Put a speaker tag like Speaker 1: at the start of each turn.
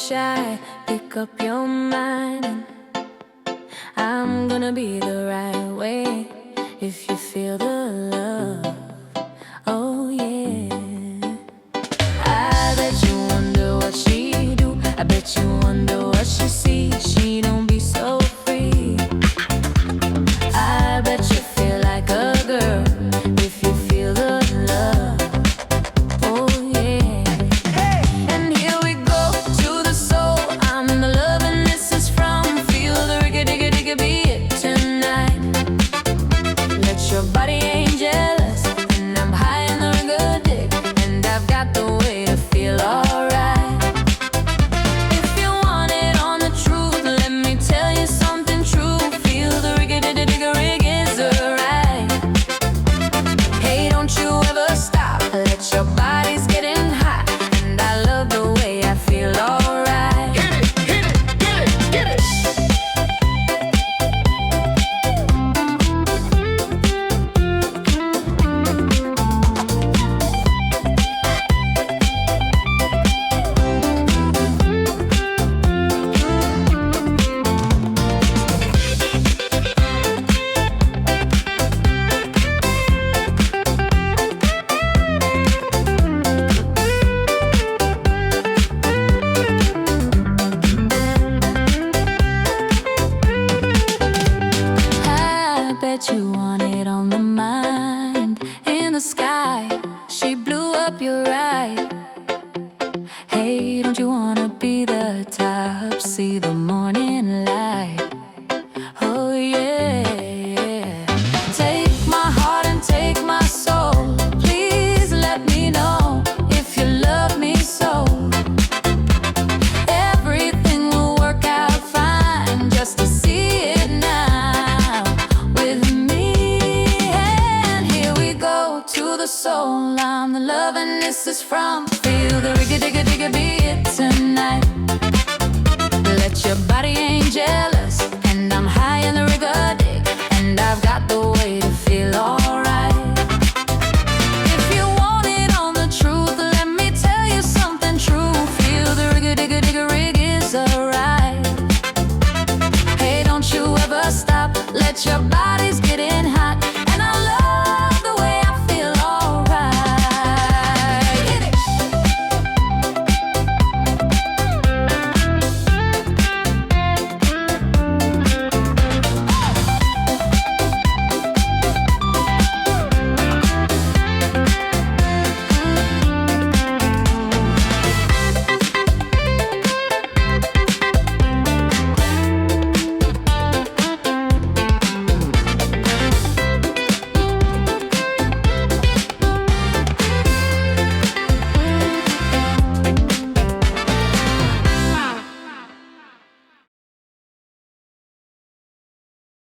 Speaker 1: shy, pick up your mind, and I'm gonna be the right way if you feel the love. Oh yeah. I bet you wonder what she do. I bet you wonder what she sees. She don't be so free. I bet you feel like a girl if you feel the love. Oh yeah. And here we go to the soul. I'm in the love and this is from. Feel the rigga-digga-digga beat tonight. Let your body ain't jealous, and I'm high in the rigga dig, and I've got the way to feel alright. If you want it on the truth, let me tell you something true. Feel the rigga-digga-digga rig is right. Hey, don't you ever stop. Let your body's getting hot, and I love the way I feel alright.
Speaker 2: Hit it, hit it, get it, get it.
Speaker 1: I bet you want it on the mind. In the sky, she blew up your right. Hey, don't you wanna be the top? See the morning light. Oh yeah. Take my heart and take my soul. Please let me know if you love me so. Everything will work out fine just to see it now with me. And here we go to the soul. I'm the love and this is from. Feel the rigga-digga-digga beat tonight. Let your body ain't jealous, and I'm high in the rigga dig, and I've got the way to feel alright. If you want it on the truth, let me tell you something true. Feel the rigga-digga-digga rig is alright. Hey, don't you ever stop. Let your body's